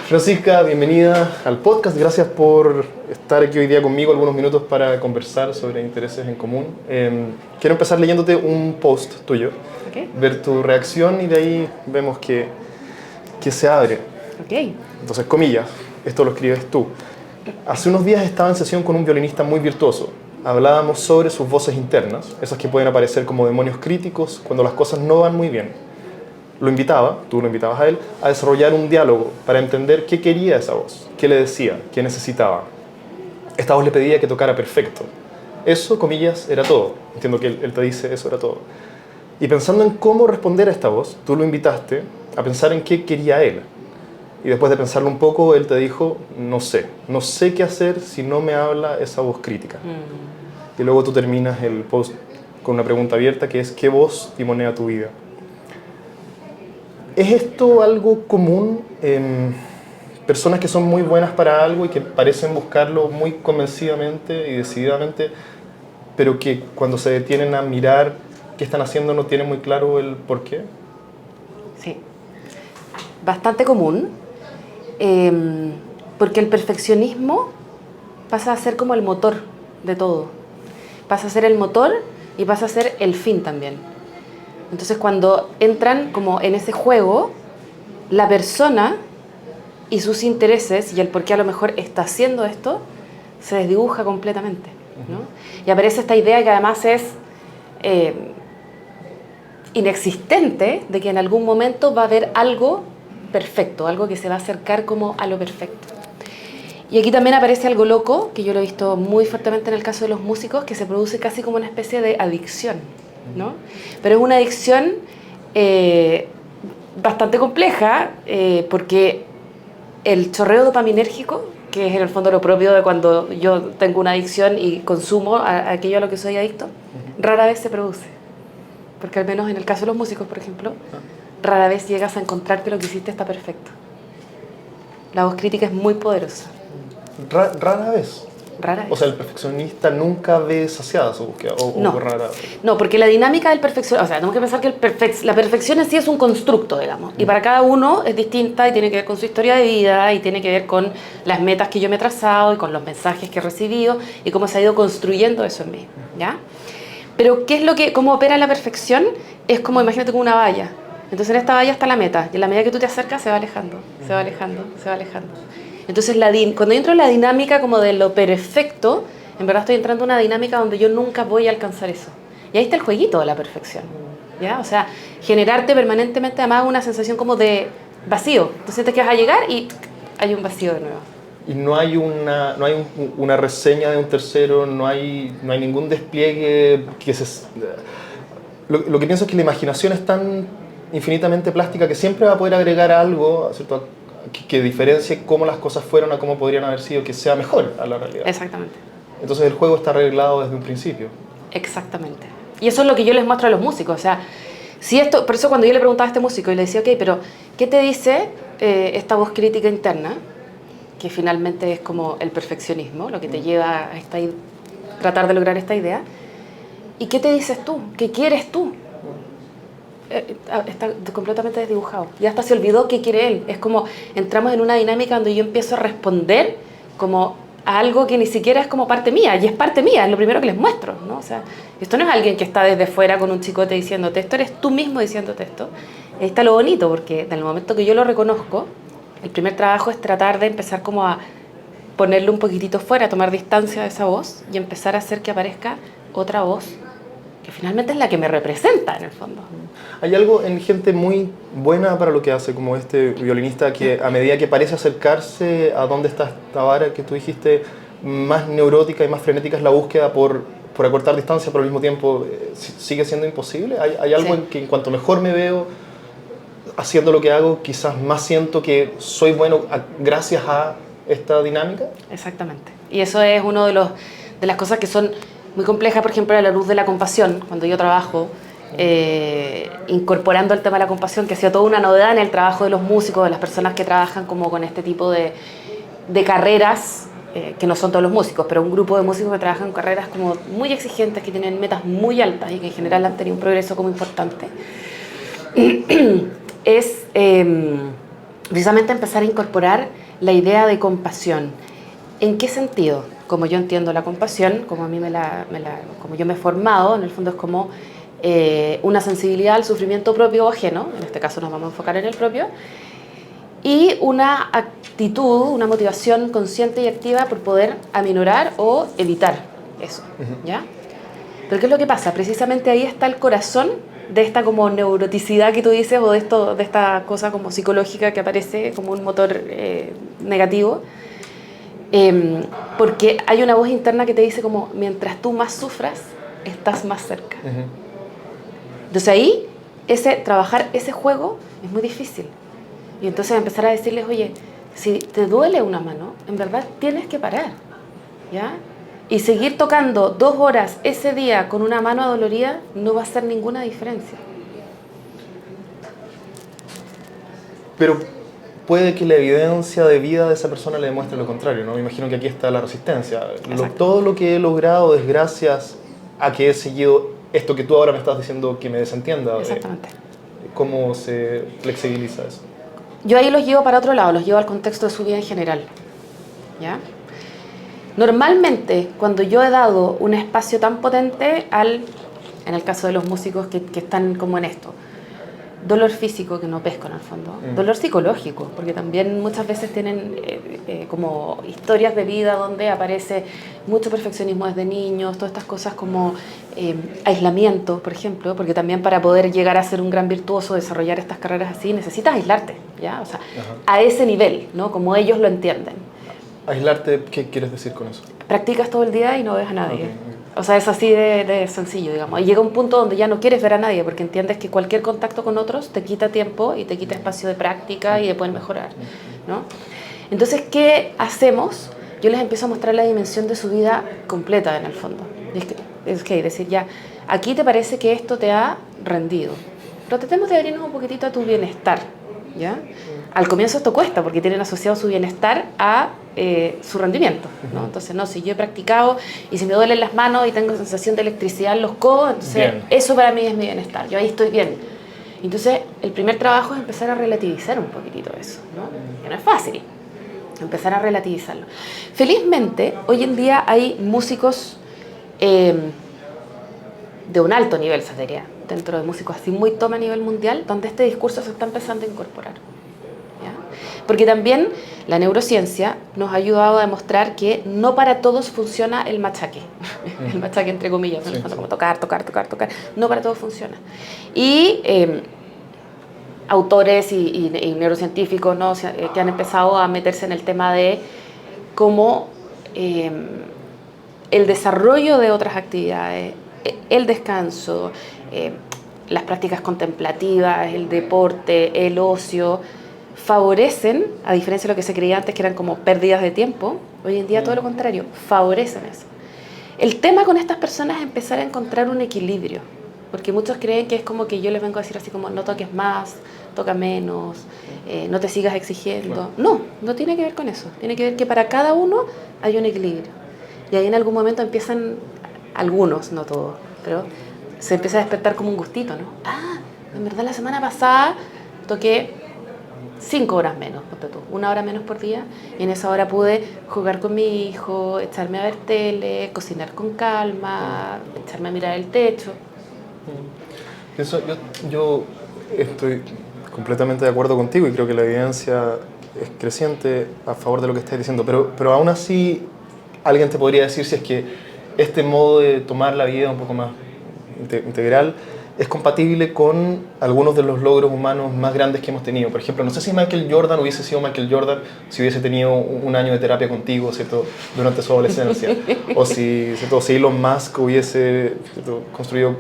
Francisca, bienvenida al podcast. Gracias por estar aquí hoy día conmigo algunos minutos para conversar sobre intereses en común. Quiero empezar leyéndote un post tuyo, ver tu reacción y de ahí vemos que se abre. Entonces, comillas, esto lo escribes tú. Hace unos días estaba en sesión con un violinista muy virtuoso. Hablábamos sobre sus voces internas, esas que pueden aparecer como demonios críticos cuando las cosas no van muy bien. Tú lo invitabas a él, a desarrollar un diálogo para entender qué quería esa voz, qué le decía, qué necesitaba. Esta voz le pedía que tocara perfecto. Eso, comillas, era todo. Entiendo que él te dice eso era todo. Y pensando en cómo responder a esta voz, tú lo invitaste a pensar en qué quería él. Y después de pensarlo un poco, él te dijo, no sé qué hacer si no me habla esa voz crítica. Y luego tú terminas el post con una pregunta abierta que es, ¿qué voz timonea tu vida? ¿Es esto algo común en personas que son muy buenas para algo y que parecen buscarlo muy convencidamente y decididamente, pero que cuando se detienen a mirar qué están haciendo no tienen muy claro el por qué? Sí, bastante común, porque el perfeccionismo pasa a ser como el motor de todo. Pasa a ser el motor y pasa a ser el fin también. Entonces, cuando entran como en ese juego, la persona y sus intereses y el por qué a lo mejor está haciendo esto, se desdibuja completamente, ¿no? Y aparece esta idea que además es inexistente de que en algún momento va a haber algo perfecto, algo que se va a acercar como a lo perfecto. Y aquí también aparece algo loco, que yo lo he visto muy fuertemente en el caso de los músicos, que se produce casi como una especie de adicción, ¿no? Pero es una adicción bastante compleja, porque el chorreo dopaminérgico, que es en el fondo lo propio de cuando yo tengo una adicción y consumo aquello a lo que soy adicto, rara vez se produce. Porque al menos en el caso de los músicos, por ejemplo, rara vez llegas a encontrar que lo que hiciste está perfecto. La voz crítica es muy poderosa. Rara vez. Rara vez. O sea, el perfeccionista nunca ve saciada su búsqueda, No. o rara vez. No, porque la dinámica del perfección, o sea, tenemos que pensar que la perfección en sí es un constructo, digamos, y para cada uno es distinta y tiene que ver con su historia de vida y tiene que ver con las metas que yo me he trazado y con los mensajes que he recibido y cómo se ha ido construyendo eso en mí, ¿ya? Pero cómo opera la perfección es como, imagínate, como una valla. Entonces en esta valla está la meta y en la medida que tú te acercas se va alejando, se va alejando, se va alejando. Entonces cuando yo entro en la dinámica como de lo perfecto, en verdad estoy entrando en una dinámica donde yo nunca voy a alcanzar eso. Y ahí está el jueguito de la perfección, ¿ya? O sea, generarte permanentemente además una sensación como de vacío. Tú sientes que vas a llegar y hay un vacío de nuevo. Y no hay una reseña de un tercero, no hay ningún despliegue que se... Lo que pienso es que la imaginación es tan infinitamente plástica que siempre va a poder agregar algo, ¿cierto?, que diferencie cómo las cosas fueron a cómo podrían haber sido, que sea mejor a la realidad. Exactamente. Entonces el juego está arreglado desde un principio. Exactamente. Y eso es lo que yo les muestro a los músicos. O sea, por eso cuando yo le preguntaba a este músico y le decía, ok, pero ¿qué te dice esta voz crítica interna? Que finalmente es como el perfeccionismo, lo que te lleva a tratar de lograr esta idea. ¿Y qué te dices tú? ¿Qué quieres tú? Está completamente desdibujado. Ya hasta se olvidó qué quiere él. Es como entramos en una dinámica donde yo empiezo a responder como a algo que ni siquiera es como parte mía, y es parte mía, es lo primero que les muestro, ¿no? O sea, esto no es alguien que está desde fuera con un chicote diciéndote esto, eres tú mismo diciéndote esto. Ahí está lo bonito, porque en el momento que yo lo reconozco, el primer trabajo es tratar de empezar como a ponerle un poquitito fuera, a tomar distancia de esa voz y empezar a hacer que aparezca otra voz que finalmente es la que me representa en el fondo. Hay algo en gente muy buena para lo que hace, como este violinista que a medida que parece acercarse a dónde está esta vara que tú dijiste, más neurótica y más frenética es la búsqueda por acortar distancia, pero al mismo tiempo sigue siendo imposible. Hay algo en que en cuanto mejor me veo haciendo lo que hago, quizás más siento que soy bueno gracias a esta dinámica. Exactamente. Y eso es uno de las cosas que son muy complejas, por ejemplo, a la luz de la compasión. Cuando yo trabajo incorporando el tema de la compasión, que ha sido toda una novedad en el trabajo de los músicos, de las personas que trabajan como con este tipo de carreras, que no son todos los músicos, pero un grupo de músicos que trabajan en carreras como muy exigentes, que tienen metas muy altas y que en general han tenido un progreso como importante, es precisamente empezar a incorporar la idea de compasión. ¿En qué sentido? Como yo entiendo la compasión, como a mí como yo me he formado, en el fondo es como una sensibilidad al sufrimiento propio o ajeno, en este caso nos vamos a enfocar en el propio, y una actitud, una motivación consciente y activa por poder aminorar o evitar eso, ¿ya? Pero ¿qué es lo que pasa? Precisamente ahí está el corazón de esta como neuroticidad que tú dices o de esta cosa como psicológica que aparece como un motor negativo, porque hay una voz interna que te dice como mientras tú más sufras, estás más cerca. Entonces ahí, trabajar ese juego es muy difícil. Y entonces empezar a decirles, oye, si te duele una mano, en verdad tienes que parar, ¿ya? Y seguir tocando 2 horas ese día con una mano adolorida no va a hacer ninguna diferencia. Pero puede que la evidencia de vida de esa persona le demuestre lo contrario, ¿no? Me imagino que aquí está la resistencia. Todo lo que he logrado es gracias a que he seguido esto que tú ahora me estás diciendo que me desentienda. Exactamente. ¿Cómo se flexibiliza eso? Yo ahí los llevo para otro lado, los llevo al contexto de su vida en general, ¿ya? Normalmente, cuando yo he dado un espacio tan potente en el caso de los músicos que están como en esto, dolor físico que no pesco en el fondo, dolor psicológico, porque también muchas veces tienen como historias de vida donde aparece mucho perfeccionismo desde niños, todas estas cosas como aislamiento, por ejemplo, porque también para poder llegar a ser un gran virtuoso, desarrollar estas carreras así, necesitas aislarte, ¿ya? O sea, a ese nivel, ¿no? Como ellos lo entienden. ¿Aislarte? ¿Qué quieres decir con eso? Practicas todo el día y no ves a nadie. Okay. O sea, es así de sencillo, digamos. Y llega un punto donde ya no quieres ver a nadie porque entiendes que cualquier contacto con otros te quita tiempo y te quita espacio de práctica y de poder mejorar, ¿no? Entonces, ¿qué hacemos? Yo les empiezo a mostrar la dimensión de su vida completa, en el fondo. Es que decir, ya, aquí te parece que esto te ha rendido, pero tratemos de abrirnos un poquitito a tu bienestar, ¿ya? Al comienzo esto cuesta porque tienen asociado su bienestar a su rendimiento, ¿no? Entonces, no, si yo he practicado y si me duelen las manos y tengo sensación de electricidad en los codos, entonces bien, eso para mí es mi bienestar, yo ahí estoy bien. Entonces, el primer trabajo es empezar a relativizar un poquitito eso, ¿no? Que no es fácil, empezar a relativizarlo. Felizmente, hoy en día hay músicos de un alto nivel, se diría, dentro de músicos así muy top a nivel mundial, donde este discurso se está empezando a incorporar. Porque también la neurociencia nos ha ayudado a demostrar que no para todos funciona el machaque, el machaque entre comillas, sí, como tocar, no para todos funciona. Y autores y neurocientíficos, ¿no? Que han empezado a meterse en el tema de cómo el desarrollo de otras actividades, el descanso, las prácticas contemplativas, el deporte, el ocio, favorecen, a diferencia de lo que se creía antes que eran como pérdidas de tiempo, hoy en día todo lo contrario, favorecen eso. El tema con estas personas es empezar a encontrar un equilibrio, porque muchos creen que es como que yo les vengo a decir así como no toques más, toca menos, no te sigas exigiendo. No, no tiene que ver con eso, tiene que ver que para cada uno hay un equilibrio. Y ahí en algún momento empiezan, algunos, no todos, pero se empieza a despertar como un gustito, ¿no? Ah, en verdad la semana pasada toqué 5 horas menos, 1 hora menos por día, y en esa hora pude jugar con mi hijo, echarme a ver tele, cocinar con calma, echarme a mirar el techo. Eso, yo estoy completamente de acuerdo contigo y creo que la evidencia es creciente a favor de lo que estás diciendo, pero aún así alguien te podría decir si es que este modo de tomar la vida un poco más integral es compatible con algunos de los logros humanos más grandes que hemos tenido. Por ejemplo, no sé si Michael Jordan hubiese sido Michael Jordan si hubiese tenido un año de terapia contigo, ¿cierto?, durante su adolescencia. O si Elon Musk hubiese, ¿cierto?, construido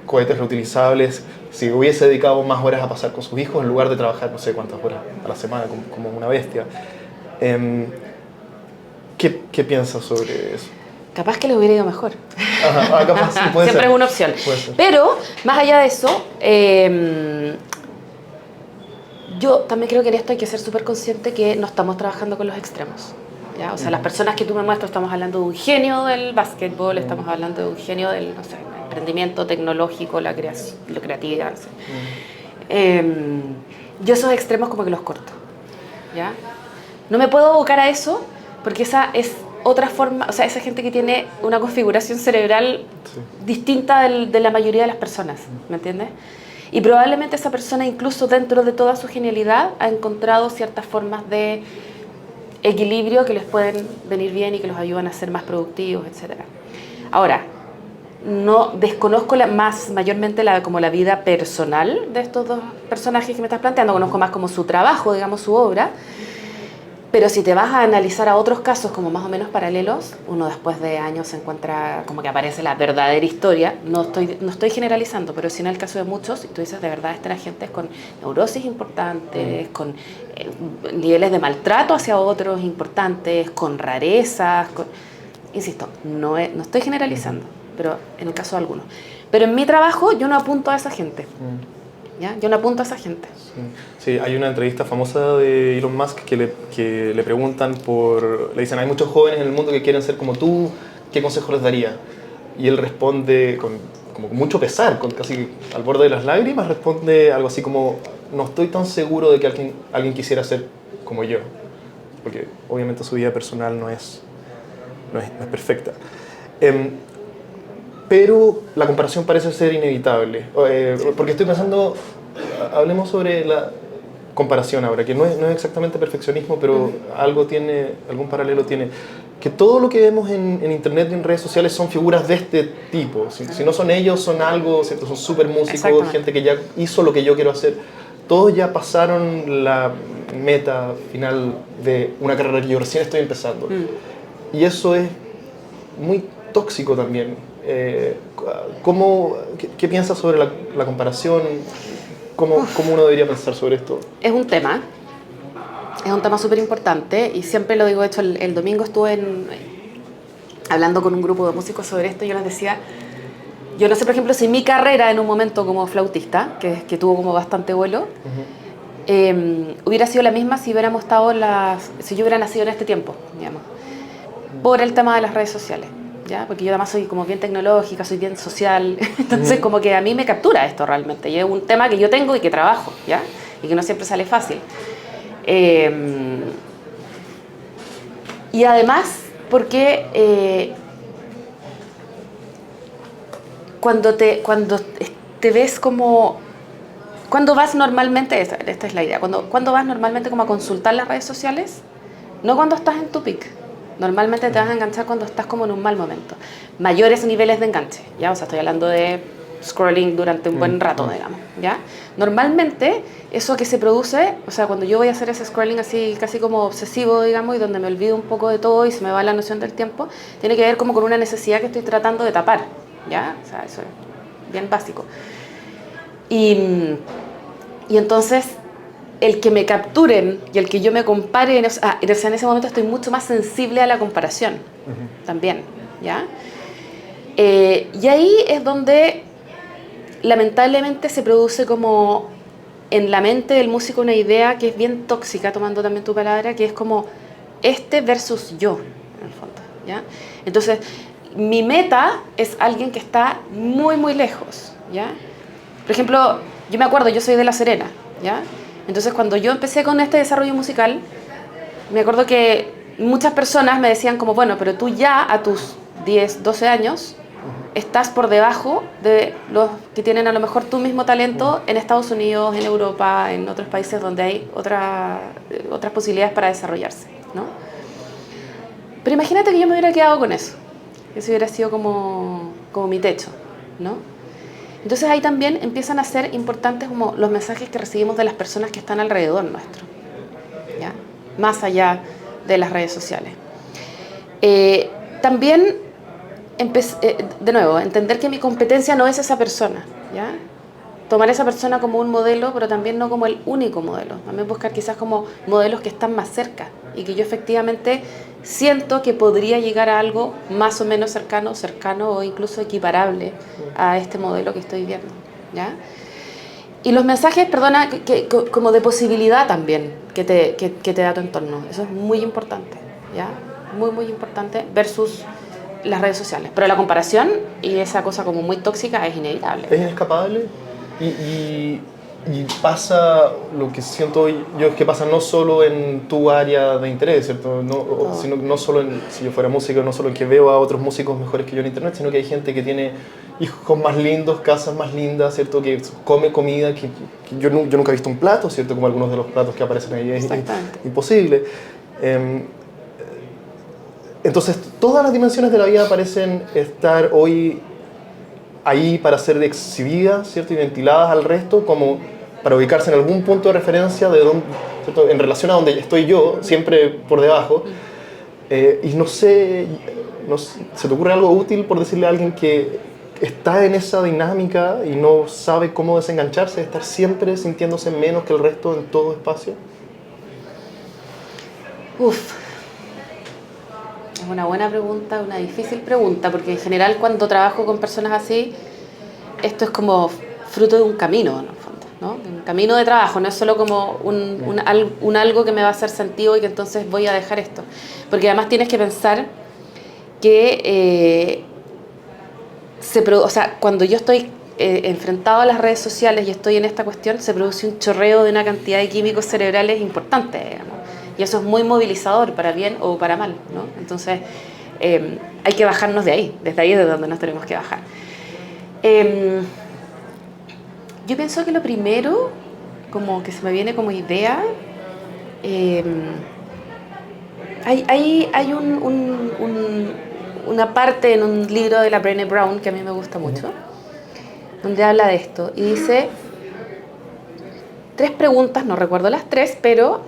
cohetes reutilizables, si hubiese dedicado más horas a pasar con sus hijos en lugar de trabajar no sé cuántas horas a la semana como una bestia. ¿Qué piensas sobre eso? Capaz que le hubiera ido mejor. Ajá, capaz, sí, puede siempre ser. Es una opción. Pero, más allá de eso, yo también creo que en esto hay que ser súper consciente que no estamos trabajando con los extremos, ¿ya? O sea, las personas que tú me muestras, estamos hablando de un genio del básquetbol, estamos hablando de un genio del, no sé, emprendimiento tecnológico, la creatividad, no sé. Yo esos extremos como que los corto. ¿ya? No me puedo abocar a eso porque esa es otra forma, o sea, esa gente que tiene una configuración cerebral distinta de la mayoría de las personas, ¿me entiendes? Y probablemente esa persona, incluso dentro de toda su genialidad, ha encontrado ciertas formas de equilibrio que les pueden venir bien y que los ayudan a ser más productivos, etc. Ahora, no desconozco mayormente como la vida personal de estos dos personajes que me estás planteando, conozco más como su trabajo, digamos, su obra, pero si te vas a analizar a otros casos como más o menos paralelos, uno después de años se encuentra como que aparece la verdadera historia. No estoy generalizando, pero sí en el caso de muchos, y tú dices, de verdad, están agentes con neurosis importantes, con niveles de maltrato hacia otros importantes, con rarezas, insisto, no estoy generalizando, pero en el caso de algunos. Pero en mi trabajo yo no apunto a esa gente. ¿Ya? Yo no apunto a esa gente. Sí, hay una entrevista famosa de Elon Musk que le preguntan le dicen, hay muchos jóvenes en el mundo que quieren ser como tú, ¿qué consejo les daría? Y él responde con mucho pesar, casi al borde de las lágrimas, responde algo así como, no estoy tan seguro de que alguien quisiera ser como yo, porque obviamente su vida personal no es perfecta. Pero la comparación parece ser inevitable, porque estoy pensando, hablemos sobre la comparación ahora, que no es exactamente perfeccionismo, pero algún paralelo tiene, que todo lo que vemos en internet y en redes sociales son figuras de este tipo, si no son ellos, son algo, ¿cierto? Son súper músicos, gente que ya hizo lo que yo quiero hacer, todos ya pasaron la meta final de una carrera que yo recién estoy empezando, y eso es muy tóxico también. ¿Qué piensas sobre la comparación? ¿Cómo uno debería pensar sobre esto? Es un tema súper importante y siempre lo digo. De hecho, el domingo estuve hablando con un grupo de músicos sobre esto y yo les decía, yo no sé, por ejemplo, si mi carrera en un momento como flautista, que tuvo como bastante vuelo, hubiera sido la misma si si yo hubiera nacido en este tiempo, digamos, por el tema de las redes sociales. ¿Ya? Porque yo además soy como bien tecnológica, soy bien social, entonces como que a mí me captura esto realmente, y es un tema que yo tengo y que trabajo, ¿ya? Y que no siempre sale fácil. Y además, porque cuando te ves como... Cuando vas normalmente, esta es la idea, cuando vas normalmente como a consultar las redes sociales, no cuando estás en tu pic. Normalmente te vas a enganchar cuando estás como en un mal momento. Mayores niveles de enganche, ¿ya? O sea, estoy hablando de scrolling durante un buen rato, digamos, ¿ya? Normalmente, eso que se produce, o sea, cuando yo voy a hacer ese scrolling así, casi como obsesivo, digamos, y donde me olvido un poco de todo y se me va la noción del tiempo, tiene que ver como con una necesidad que estoy tratando de tapar, ¿ya? O sea, eso es bien básico. Y entonces... el que me capturen y el que yo me compare, en ese momento estoy mucho más sensible a la comparación también, ¿ya? Y ahí es donde lamentablemente se produce como en la mente del músico una idea que es bien tóxica, tomando también tu palabra, que es como este versus yo, en el fondo, ¿ya? Entonces, mi meta es alguien que está muy, muy lejos, ¿ya? Por ejemplo, yo me acuerdo, yo soy de La Serena, ¿ya? Entonces, cuando yo empecé con este desarrollo musical, me acuerdo que muchas personas me decían como, bueno, pero tú ya a tus 10, 12 años estás por debajo de los que tienen a lo mejor tu mismo talento en Estados Unidos, en Europa, en otros países donde hay otras posibilidades para desarrollarse, ¿no? Pero imagínate que yo me hubiera quedado con eso. Eso hubiera sido como mi techo, ¿no? Entonces ahí también empiezan a ser importantes como los mensajes que recibimos de las personas que están alrededor nuestro, ¿ya? Más allá de las redes sociales. También, de nuevo, entender que mi competencia no es esa persona, ¿ya? Tomar a esa persona como un modelo, pero también no como el único modelo. También buscar quizás como modelos que están más cerca y que yo efectivamente siento que podría llegar a algo más o menos cercano o incluso equiparable a este modelo que estoy viendo, ¿ya? Y los mensajes, perdona, como de posibilidad también que te da tu entorno. Eso es muy importante, ¿ya? Muy, muy importante versus las redes sociales. Pero la comparación y esa cosa como muy tóxica es inevitable. ¿Es inescapable? Y Y pasa, lo que siento yo es que pasa no solo en tu área de interés, ¿cierto? Sino no solo en, si yo fuera músico, no solo en que veo a otros músicos mejores que yo en internet, sino que hay gente que tiene hijos más lindos, casas más lindas, ¿cierto? Que come comida que yo nunca he visto un plato, ¿cierto? Como algunos de los platos que aparecen ahí, es imposible. Entonces, todas las dimensiones de la vida parecen estar hoy ahí para ser exhibidas, ¿cierto? Y ventiladas al resto, como para ubicarse en algún punto de referencia de donde, ¿cierto? En relación a donde estoy yo, siempre por debajo. Y no sé, ¿se te ocurre algo útil por decirle a alguien que está en esa dinámica y no sabe cómo desengancharse de estar siempre sintiéndose menos que el resto en todo espacio? Es una buena pregunta, una difícil pregunta, porque en general cuando trabajo con personas así, esto es como fruto de un camino, en el fondo, ¿no? Un camino de trabajo, no es solo como un algo que me va a hacer sentido y que entonces voy a dejar esto. Porque además tienes que pensar que o sea, cuando yo estoy enfrentado a las redes sociales y estoy en esta cuestión, se produce un chorreo de una cantidad de químicos cerebrales importante, digamos. Y eso es muy movilizador, para bien o para mal, ¿no? Entonces, hay que bajarnos de ahí, desde ahí es de donde nos tenemos que bajar. Yo pienso que lo primero, como que se me viene como idea, hay una parte en un libro de la Brené Brown que a mí me gusta mucho, donde habla de esto y dice 3 preguntas, no recuerdo las 3, pero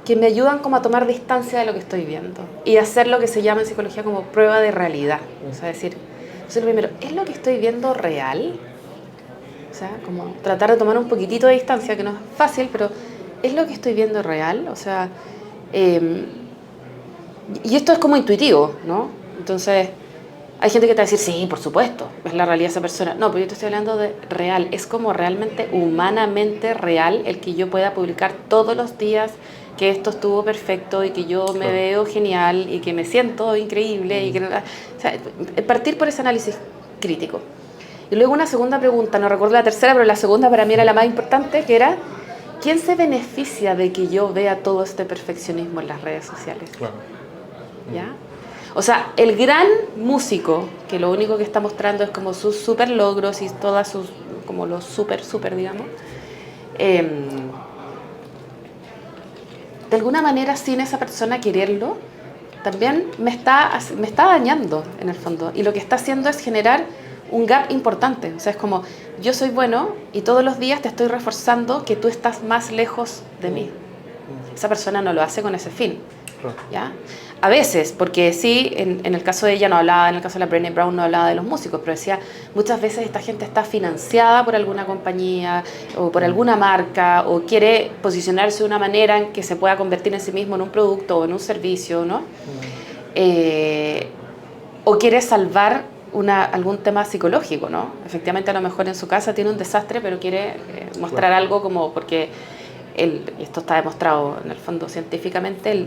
que me ayudan como a tomar distancia de lo que estoy viendo y hacer lo que se llama en psicología como prueba de realidad. O sea, decir, entonces lo primero, ¿es lo que estoy viendo real? O sea, como tratar de tomar un poquitito de distancia, que no es fácil, pero ¿es lo que estoy viendo real? O sea, y esto es como intuitivo, ¿no? Entonces, hay gente que te va a decir, sí, por supuesto, es la realidad de esa persona. No, pero yo te estoy hablando de real. Es como realmente, humanamente real el que yo pueda publicar todos los días que esto estuvo perfecto y que yo me veo genial y que me siento increíble. Y que, o sea, partir por ese análisis crítico. Y luego una segunda pregunta, no recuerdo la tercera, pero la segunda para mí era la más importante, que era, ¿quién se beneficia de que yo vea todo este perfeccionismo en las redes sociales? Claro. ¿Ya? O sea, el gran músico, que lo único que está mostrando es como sus super logros y todas sus, como los super, digamos, de alguna manera sin esa persona quererlo, también me está dañando en el fondo. Y lo que está haciendo es generar un gap importante. O sea, es como, yo soy bueno y todos los días te estoy reforzando que tú estás más lejos de mí. Esa persona no lo hace con ese fin, ¿ya? A veces, porque sí, en el caso de ella no hablaba, en el caso de la Brené Brown no hablaba de los músicos, pero decía, muchas veces esta gente está financiada por alguna compañía o por alguna marca o quiere posicionarse de una manera en que se pueda convertir en sí mismo en un producto o en un servicio, ¿no? O quiere salvar algún tema psicológico, ¿no? Efectivamente, a lo mejor en su casa tiene un desastre, pero quiere mostrar algo como porque, y esto está demostrado en el fondo científicamente,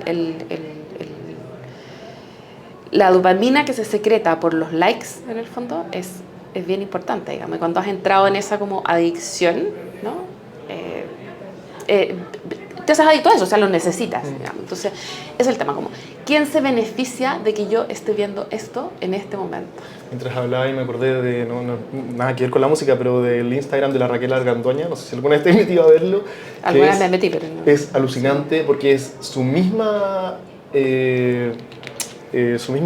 la dopamina que se secreta por los likes, en el fondo, es bien importante, digamos. Y cuando has entrado en esa como adicción, ¿no? Te haces adicto a eso, o sea, lo necesitas, digamos. Entonces, es el tema, como, ¿quién se beneficia de que yo esté viendo esto en este momento? Mientras hablaba y me acordé de, nada que ver con la música, pero del Instagram de la Raquel Argandoña, no sé si alguna vez te he metido a verlo. Alguna vez me metí, pero no. Es alucinante porque es su misma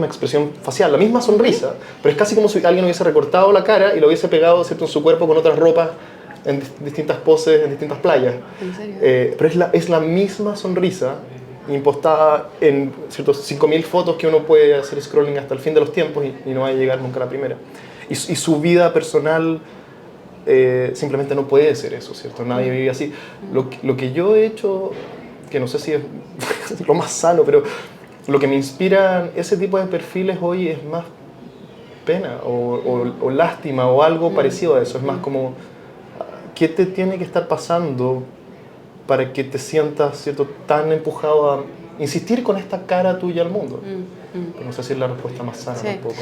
expresión facial, la misma sonrisa, pero es casi como si alguien hubiese recortado la cara y lo hubiese pegado, ¿cierto?, en su cuerpo con otras ropas en distintas poses, en distintas playas. ¿En serio? Pero es la misma sonrisa impostada en, ¿cierto?, 5.000 fotos que uno puede hacer scrolling hasta el fin de los tiempos y no va a llegar nunca a la primera. Y su vida personal simplemente no puede ser eso, ¿cierto? Nadie vive así. Lo que yo he hecho, que no sé si es lo más sano, pero lo que me inspira ese tipo de perfiles hoy es más pena o lástima o algo parecido a eso. Es más como, ¿qué te tiene que estar pasando para que te sientas, ¿cierto?, tan empujado a insistir con esta cara tuya al mundo? No sé si es la respuesta más sana tampoco.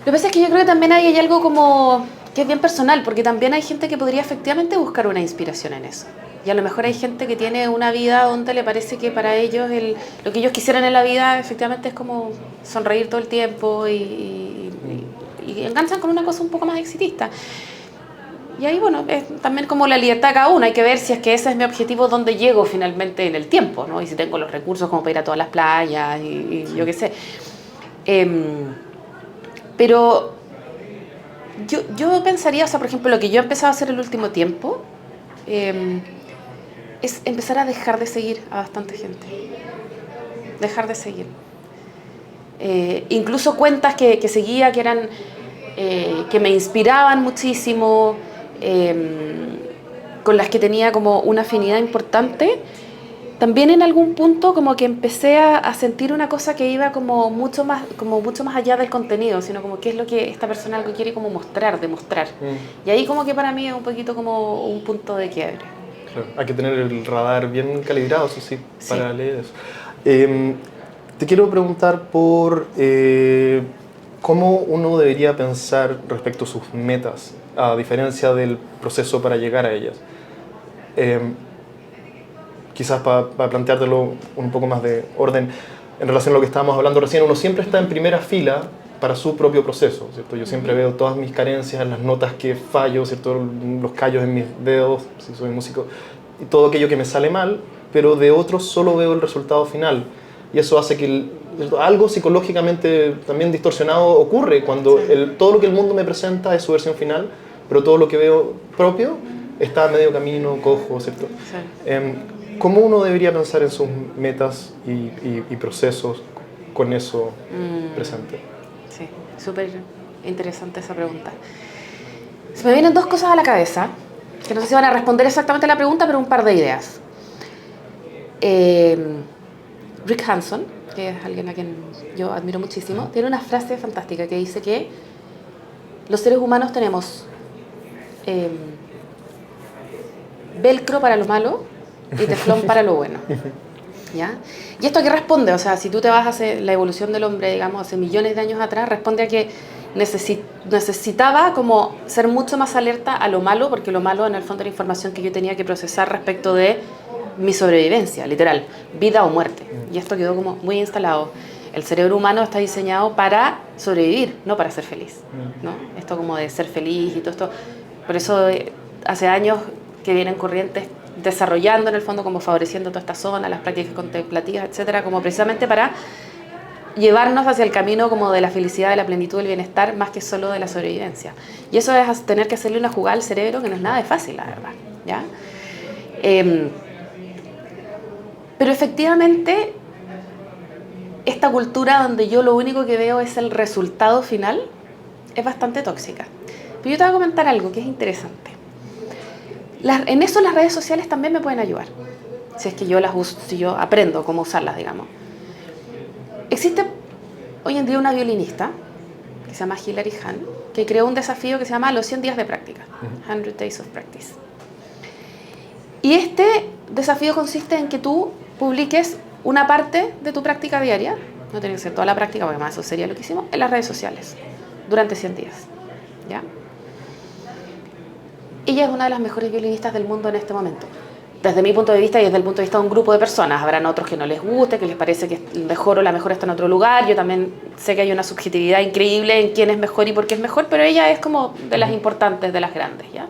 Lo que pasa es que yo creo que también hay algo como que es bien personal, porque también hay gente que podría efectivamente buscar una inspiración en eso. Y a lo mejor hay gente que tiene una vida donde le parece que para ellos lo que ellos quisieran en la vida efectivamente es como sonreír todo el tiempo y enganchan con una cosa un poco más exitista. Y ahí, bueno, es también como la libertad de cada uno. Hay que ver si es que ese es mi objetivo, dónde llego finalmente en el tiempo, ¿no? Y si tengo los recursos como para ir a todas las playas y yo qué sé. Pero yo pensaría, o sea, por ejemplo, lo que yo he empezado a hacer el último tiempo es empezar a dejar de seguir a bastante gente. Dejar de seguir. Incluso cuentas que seguía que eran que me inspiraban muchísimo, con las que tenía como una afinidad importante. También en algún punto como que empecé a sentir una cosa que iba como mucho más allá del contenido, sino como qué es lo que esta persona algo quiere como demostrar. Y ahí como que para mí es un poquito como un punto de quiebre. Claro, hay que tener el radar bien calibrado, eso sí, para leer eso. Te quiero preguntar por cómo uno debería pensar respecto a sus metas, a diferencia del proceso para llegar a ellas. Quizás para planteártelo un poco más de orden, en relación a lo que estábamos hablando recién, uno siempre está en primera fila para su propio proceso, ¿cierto? Yo siempre veo todas mis carencias, las notas que fallo, ¿cierto? Los callos en mis dedos, si soy músico, y todo aquello que me sale mal, pero de otros solo veo el resultado final. Y eso hace que algo psicológicamente también distorsionado ocurre cuando todo lo que el mundo me presenta es su versión final, pero todo lo que veo propio está a medio camino, cojo, ¿cierto? ¿Cómo uno debería pensar en sus metas y procesos con eso presente? Sí, súper interesante esa pregunta. Se me vienen dos cosas a la cabeza, que no sé si van a responder exactamente a la pregunta, pero un par de ideas. Rick Hanson, que es alguien a quien yo admiro muchísimo, tiene una frase fantástica que dice que los seres humanos tenemos velcro para lo malo y teflón para lo bueno. ¿Ya? ¿Y esto a qué responde? O sea, si tú te vas hacia la evolución del hombre, digamos, hace millones de años atrás, responde a que necesitaba como ser mucho más alerta a lo malo, porque lo malo en el fondo era información que yo tenía que procesar respecto de mi sobrevivencia, literal, vida o muerte. Y esto quedó como muy instalado. El cerebro humano está diseñado para sobrevivir, no para ser feliz, ¿no? Esto como de ser feliz y todo esto. Por eso hace años que vienen corrientes desarrollando en el fondo, como favoreciendo toda esta zona, las prácticas contemplativas, etcétera, como precisamente para llevarnos hacia el camino como de la felicidad, de la plenitud, del bienestar, más que solo de la sobrevivencia. Y eso es tener que hacerle una jugada al cerebro que no es nada de fácil, la verdad, ¿ya? Pero efectivamente, esta cultura donde yo lo único que veo es el resultado final es bastante tóxica. Pero yo te voy a comentar algo que es interesante. En eso las redes sociales también me pueden ayudar, si es que yo las uso, si yo aprendo cómo usarlas, digamos. Existe hoy en día una violinista que se llama Hilary Hahn, que creó un desafío que se llama los 100 días de práctica, 100 Days of Practice. Y este desafío consiste en que tú publiques una parte de tu práctica diaria, no tiene que ser toda la práctica, porque además eso sería lo que hicimos, en las redes sociales, durante 100 días, ¿ya? Ella es una de las mejores violinistas del mundo en este momento. Desde mi punto de vista y desde el punto de vista de un grupo de personas. Habrán otros que no les guste, que les parece que el mejor o la mejor está en otro lugar. Yo también sé que hay una subjetividad increíble en quién es mejor y por qué es mejor, pero ella es como de las importantes, de las grandes, ¿ya?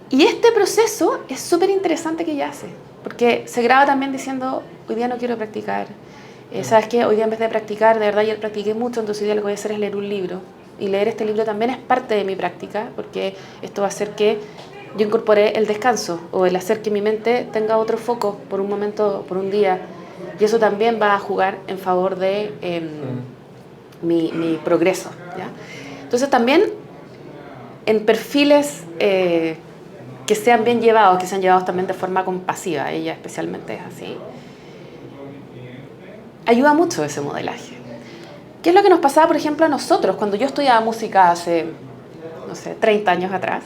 Y este proceso es súper interesante que ella hace, porque se graba también diciendo, hoy día no quiero practicar. ¿Sabes qué? Hoy día en vez de practicar, de verdad ayer practiqué mucho, entonces hoy día lo que voy a hacer es leer un libro. Y leer este libro también es parte de mi práctica, porque esto va a hacer que yo incorpore el descanso o el hacer que mi mente tenga otro foco por un momento, por un día. Y eso también va a jugar en favor de mi progreso, ¿ya? Entonces también en perfiles que sean bien llevados, que sean llevados también de forma compasiva, ella especialmente es así, ayuda mucho ese modelaje. ¿Qué es lo que nos pasaba, por ejemplo, a nosotros cuando yo estudiaba música hace, no sé, 30 años atrás?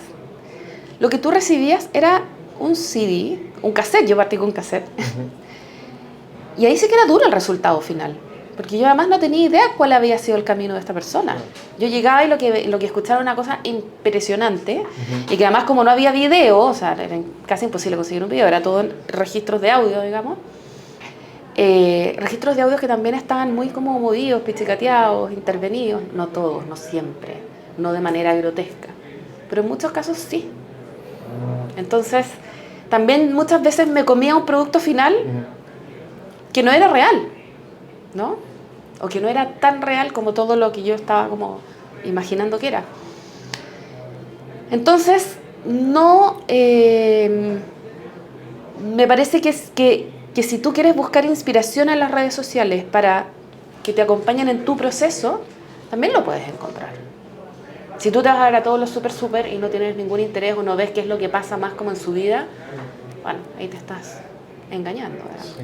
Lo que tú recibías era un CD, un cassette, yo partí con un cassette. Y ahí sí que era duro el resultado final. Porque yo además no tenía idea cuál había sido el camino de esta persona. Yo llegaba y lo que escuchaba era una cosa impresionante, y que además como no había video, o sea, era casi imposible conseguir un video, era todo en registros de audio, digamos. Registros de audio que también estaban muy como movidos, pichicateados, intervenidos, no todos, no siempre, no de manera grotesca, pero en muchos casos sí. Entonces, también muchas veces me comía un producto final que no era real, ¿no? O que no era tan real como todo lo que yo estaba como imaginando que era. Entonces, no, me parece que si tú quieres buscar inspiración en las redes sociales para que te acompañen en tu proceso, también lo puedes encontrar. Si tú te vas a ver a todos los súper y no tienes ningún interés o no ves qué es lo que pasa más como en su vida, bueno, ahí te estás engañando, ¿verdad? Sí.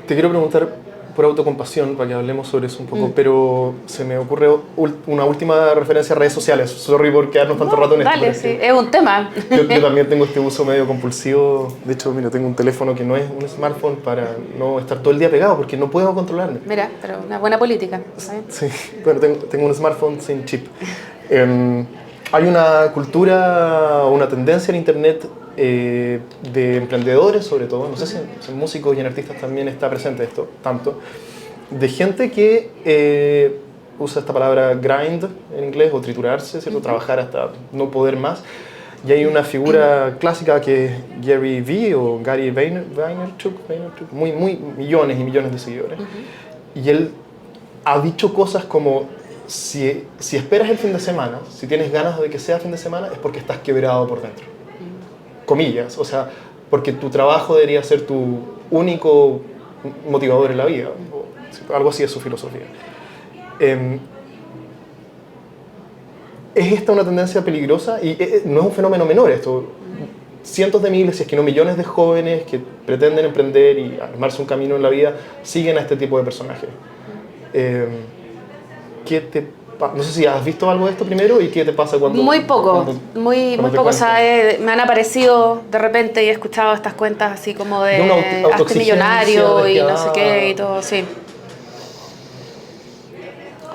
Te quiero preguntar por autocompasión, para que hablemos sobre eso un poco, pero se me ocurre una última referencia a redes sociales. Sorry por quedarnos tanto rato en esto. Dale, sí, es un tema. Yo también tengo este uso medio compulsivo. De hecho, mira, tengo un teléfono que no es un smartphone para no estar todo el día pegado, porque no puedo controlarme. Mira, pero una buena política, ¿sabes? Sí, bueno, tengo un smartphone sin chip. Hay una cultura, una tendencia en Internet de emprendedores, sobre todo, no sé si en músicos y en artistas también está presente esto, tanto, de gente que usa esta palabra grind en inglés, o triturarse, ¿cierto? Trabajar hasta no poder más. Y hay una figura clásica que es Gary V o Gary Vaynerchuk, muy millones y millones de seguidores. Y él ha dicho cosas como: si esperas el fin de semana, si tienes ganas de que sea fin de semana, es porque estás quebrado por dentro. Comillas, o sea, porque tu trabajo debería ser tu único motivador en la vida. Algo así es su filosofía. ¿Es esta una tendencia peligrosa? Y no es un fenómeno menor esto. Cientos de miles, si es que no millones de jóvenes que pretenden emprender y armarse un camino en la vida siguen a este tipo de personajes. No sé si has visto algo de esto primero y qué te pasa cuando... Muy poco, muy poco. O sea, me han aparecido de repente y he escuchado estas cuentas así como de hazte millonario y no sé qué y todo, sí.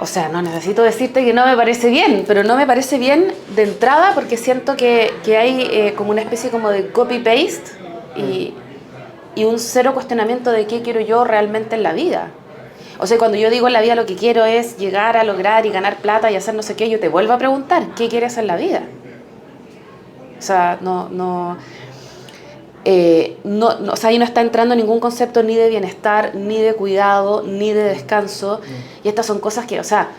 O sea, no necesito decirte que no me parece bien, pero no me parece bien de entrada porque siento que hay como una especie como de copy-paste y un cero cuestionamiento de qué quiero yo realmente en la vida. O sea, cuando yo digo en la vida lo que quiero es llegar a lograr y ganar plata y hacer no sé qué, yo te vuelvo a preguntar, ¿qué quieres en la vida? O sea, o sea, ahí no está entrando ningún concepto ni de bienestar, ni de cuidado, ni de descanso. Y estas son cosas que, o sea,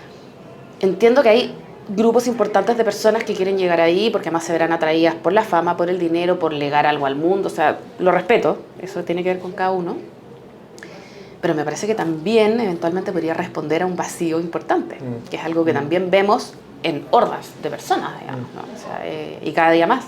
entiendo que hay grupos importantes de personas que quieren llegar ahí porque además se verán atraídas por la fama, por el dinero, por legar algo al mundo. O sea, lo respeto, eso tiene que ver con cada uno. Pero me parece que también eventualmente podría responder a un vacío importante, que es algo que también vemos en hordas de personas, digamos, ¿no? O sea, y cada día más.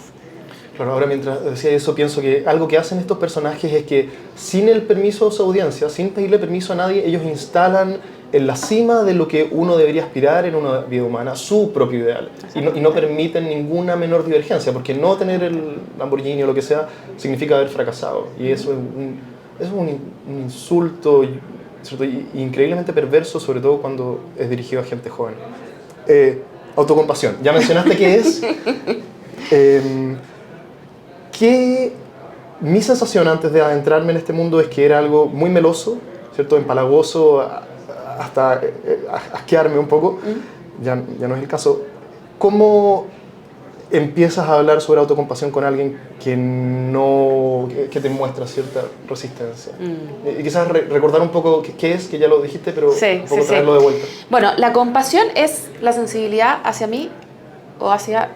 Claro, ahora mientras decía eso, pienso que algo que hacen estos personajes es que sin el permiso de su audiencia, sin pedirle permiso a nadie, ellos instalan en la cima de lo que uno debería aspirar en una vida humana, su propio ideal. Y no permiten ninguna menor divergencia, porque no tener el Lamborghini o lo que sea significa haber fracasado. Y eso es un insulto, ¿cierto? Y increíblemente perverso, sobre todo cuando es dirigido a gente joven. Autocompasión. Ya mencionaste qué es. Mi sensación antes de adentrarme en este mundo es que era algo muy meloso, ¿cierto? Empalagoso, hasta asquearme un poco. Ya no es el caso. ¿Cómo empiezas a hablar sobre autocompasión con alguien que te muestra cierta resistencia? Y quizás recordar un poco qué es, que ya lo dijiste, pero un poco traerlo de vuelta. Bueno, la compasión es la sensibilidad hacia mí o hacia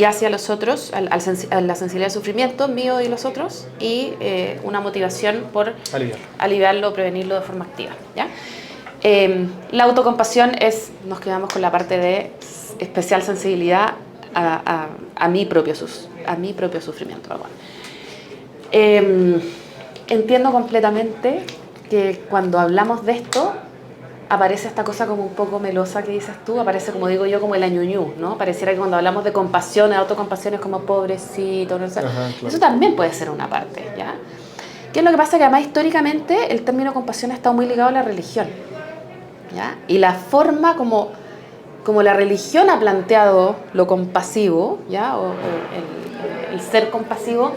hacia los otros, la sensibilidad al sufrimiento mío y los otros, y una motivación por aliviarlo, prevenirlo de forma activa, ¿ya? La autocompasión nos quedamos con la parte de especial sensibilidad a mi propio sufrimiento. Entiendo completamente que cuando hablamos de esto aparece esta cosa como un poco melosa que dices tú, aparece, como digo yo, como el añuñú, ¿no? Pareciera que cuando hablamos de compasión, de autocompasión, es como pobrecito, no sé. Ajá, claro. Eso también puede ser una parte, ¿ya? ¿Qué es lo que pasa? Que además históricamente el término compasión ha estado muy ligado a la religión, ¿ya? Y la forma como la religión ha planteado lo compasivo, ¿ya? O el ser compasivo,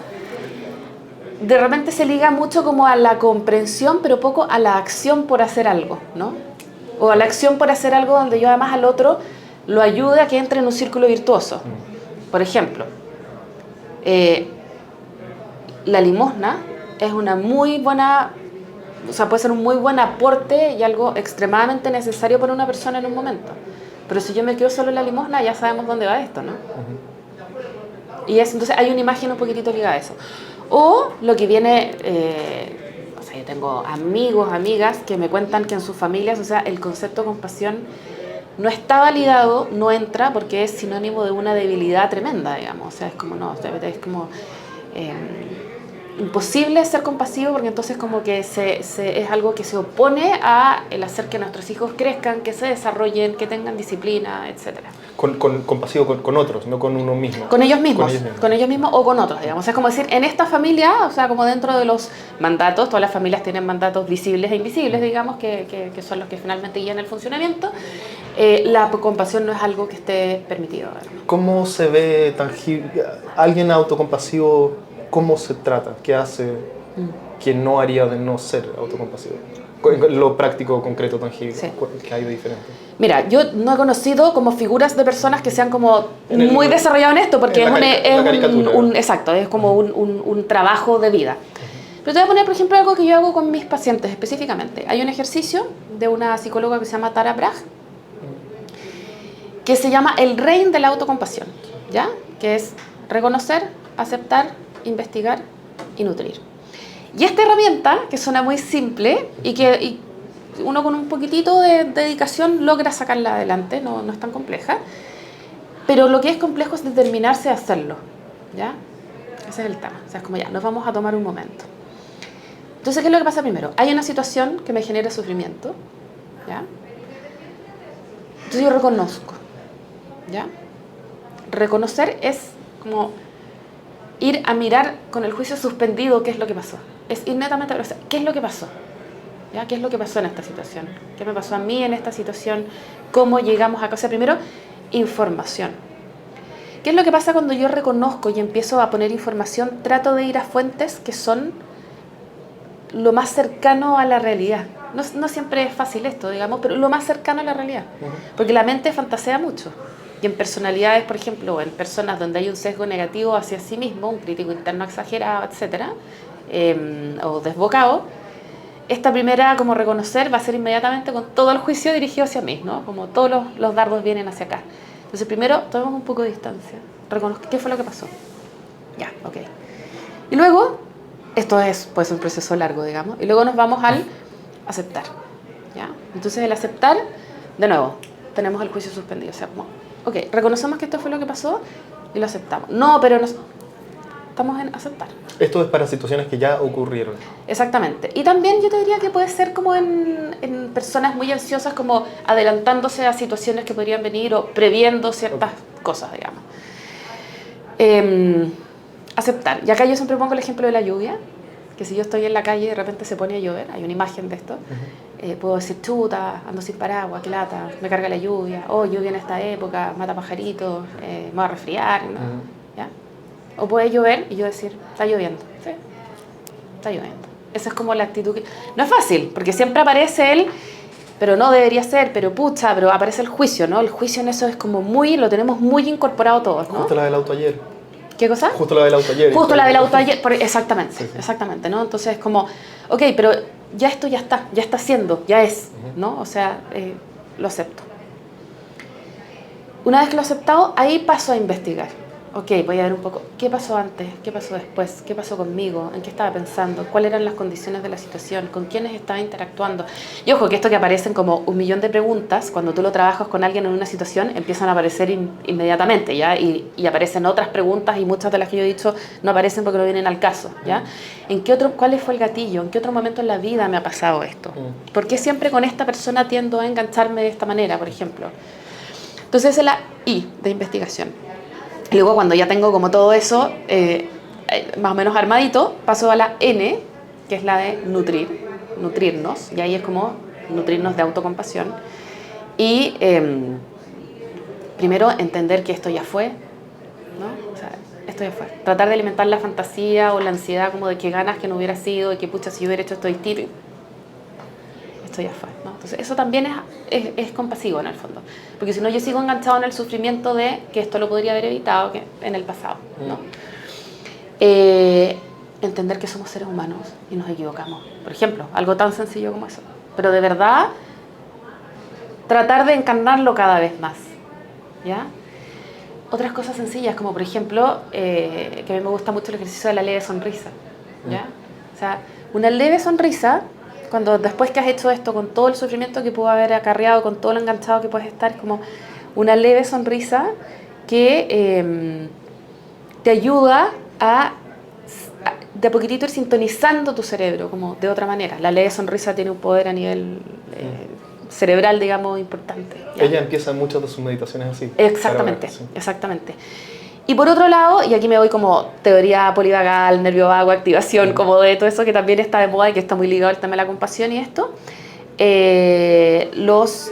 de repente se liga mucho como a la comprensión, pero poco a la acción por hacer algo, ¿no? O a la acción por hacer algo donde yo además al otro lo ayude a que entre en un círculo virtuoso. Por ejemplo, la limosna es una muy buena, o sea, puede ser un muy buen aporte y algo extremadamente necesario para una persona en un momento. Pero si yo me quedo solo en la limosna, ya sabemos dónde va esto, ¿no? Y entonces hay una imagen un poquitito ligada a eso. O lo que viene, o sea, yo tengo amigos, amigas que me cuentan que en sus familias, o sea, el concepto de compasión no está validado, no entra porque es sinónimo de una debilidad tremenda, digamos. O sea, es como, no, es como imposible ser compasivo porque entonces como que es algo que se opone a el hacer que nuestros hijos crezcan, que se desarrollen, que tengan disciplina, etcétera. Compasivo con otros, no con uno mismo. Con ellos mismos o con otros, digamos. Es como decir, en esta familia, o sea, como dentro de los mandatos, todas las familias tienen mandatos visibles e invisibles, digamos, que son los que finalmente guían el funcionamiento. La compasión no es algo que esté permitido, digamos. ¿Cómo se ve tangible? ¿Alguien autocompasivo, cómo se trata? ¿Qué hace que no haría de no ser autocompasivo? Lo práctico, concreto, tangible, sí. ¿Qué hay de diferente? Mira, yo no he conocido como figuras de personas que sean como muy desarrollado en esto, porque exacto, es como un trabajo de vida. Pero te voy a poner, por ejemplo, algo que yo hago con mis pacientes específicamente. Hay un ejercicio de una psicóloga que se llama Tara Brach, que se llama el RAIN de la autocompasión, ¿ya? Que es reconocer, aceptar, investigar y nutrir. Y esta herramienta, que suena muy simple y uno con un poquitito de dedicación logra sacarla adelante, no es tan compleja, pero lo que es complejo es determinarse a hacerlo, ¿ya? Ese es el tema. O sea, es como ya, nos vamos a tomar un momento. Entonces, ¿qué es lo que pasa primero? Hay una situación que me genera sufrimiento, ¿ya? Entonces yo reconozco, ¿ya? Reconocer es como ir a mirar con el juicio suspendido qué es lo que pasó. Es ir netamente a ver, ¿qué es lo que pasó? ¿Ya? ¿Qué es lo que pasó en esta situación? ¿Qué me pasó a mí en esta situación? ¿Cómo llegamos a casa? Primero, información. ¿Qué es lo que pasa cuando yo reconozco y empiezo a poner información? Trato de ir a fuentes que son lo más cercano a la realidad. No siempre es fácil esto, digamos, pero lo más cercano a la realidad. Porque la mente fantasea mucho. Y en personalidades, por ejemplo, o en personas donde hay un sesgo negativo hacia sí mismo, un crítico interno exagerado, etcétera, o desbocado, esta primera, como reconocer, va a ser inmediatamente con todo el juicio dirigido hacia mí, ¿no? Como todos los dardos vienen hacia acá. Entonces, primero, tomemos un poco de distancia. Reconozco qué fue lo que pasó. Ya, ok. Y luego, puede ser un proceso largo, digamos, y luego nos vamos al aceptar, ¿ya? Entonces, el aceptar, de nuevo, tenemos el juicio suspendido. O sea, como, ok, reconocemos que esto fue lo que pasó y lo aceptamos. No, pero estamos en aceptar. Esto es para situaciones que ya ocurrieron. Exactamente. Y también yo te diría que puede ser como en personas muy ansiosas, como adelantándose a situaciones que podrían venir o previendo ciertas cosas, digamos. Aceptar. Y acá yo siempre pongo el ejemplo de la lluvia, que si yo estoy en la calle y de repente se pone a llover, hay una imagen de esto, puedo decir, chuta, ando sin paraguas, qué lata, me carga la lluvia, lluvia en esta época, mata pajaritos, me voy a resfriar, ¿no? ¿Ya? O puede llover y yo decir, está lloviendo, ¿sí? Está lloviendo. Esa es como la actitud que... No es fácil, porque siempre aparece el, pero no debería ser, pero pucha, pero aparece el juicio, ¿no? El juicio en eso es como lo tenemos muy incorporado todos, ¿no? Justo la del auto ayer. ¿Qué cosa? Justo la del auto ayer. Justo la del auto ayer, exactamente, sí. Exactamente, ¿no? Entonces es como, ok, pero ya esto ya está siendo, ya es, ¿no? O sea, lo acepto. Una vez que lo he aceptado, ahí paso a investigar. Ok, voy a ver un poco, ¿qué pasó antes? ¿Qué pasó después? ¿Qué pasó conmigo? ¿En qué estaba pensando? ¿Cuáles eran las condiciones de la situación? ¿Con quiénes estaba interactuando? Y ojo, que esto que aparecen como 1.000.000 de preguntas, cuando tú lo trabajas con alguien en una situación, empiezan a aparecer inmediatamente, ¿ya? Y aparecen otras preguntas y muchas de las que yo he dicho no aparecen porque no vienen al caso, ¿ya? ¿Cuál fue el gatillo? ¿En qué otro momento en la vida me ha pasado esto? ¿Por qué siempre con esta persona tiendo a engancharme de esta manera, por ejemplo? Entonces, esa es la I de investigación. Y luego cuando ya tengo como todo eso más o menos armadito, paso a la N, que es la de nutrirnos, y ahí es como nutrirnos de autocompasión. Y primero entender que esto ya fue, ¿no? O sea, esto ya fue. Tratar de alimentar la fantasía o la ansiedad como de que ganas que no hubiera sido, de que pucha, si yo hubiera hecho esto distinto, esto ya fue, ¿no? Entonces eso también es compasivo en el fondo, porque si no yo sigo enganchado en el sufrimiento de que esto lo podría haber evitado que en el pasado, ¿no? Entender que somos seres humanos y nos equivocamos, por ejemplo, algo tan sencillo como eso, pero de verdad tratar de encarnarlo cada vez más, ¿ya? Otras cosas sencillas, como por ejemplo, que a mí me gusta mucho el ejercicio de la leve sonrisa, ¿ya? O sea, una leve sonrisa, cuando después que has hecho esto, con todo el sufrimiento que pudo haber acarreado, con todo lo enganchado que puedes estar, es como una leve sonrisa que te ayuda a de a poquitito ir sintonizando tu cerebro, como de otra manera. La leve sonrisa tiene un poder a nivel cerebral, digamos, importante, ¿ya? Ella empieza muchas de sus meditaciones así. Exactamente, sí. Exactamente. Y por otro lado, y aquí me voy como teoría polivagal, nervio vago, activación, como de todo eso que también está de moda y que está muy ligado al tema de la compasión y esto, los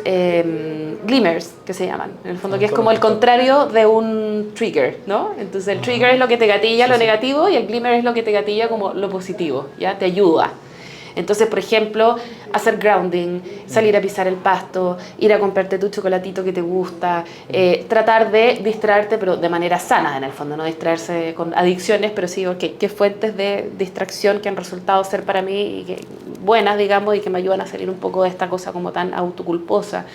glimmers, que se llaman, en el fondo, que es como el contrario de un trigger, ¿no? Entonces el trigger es lo que te gatilla lo negativo y el glimmer es lo que te gatilla como lo positivo, ¿ya? Te ayuda. Entonces, por ejemplo, hacer grounding, salir a pisar el pasto, ir a comprarte tu chocolatito que te gusta, tratar de distraerte, pero de manera sana, en el fondo, no distraerse con adicciones, pero sí, okay, qué fuentes de distracción que han resultado ser para mí y que, buenas, digamos, y que me ayudan a salir un poco de esta cosa como tan autoculposa.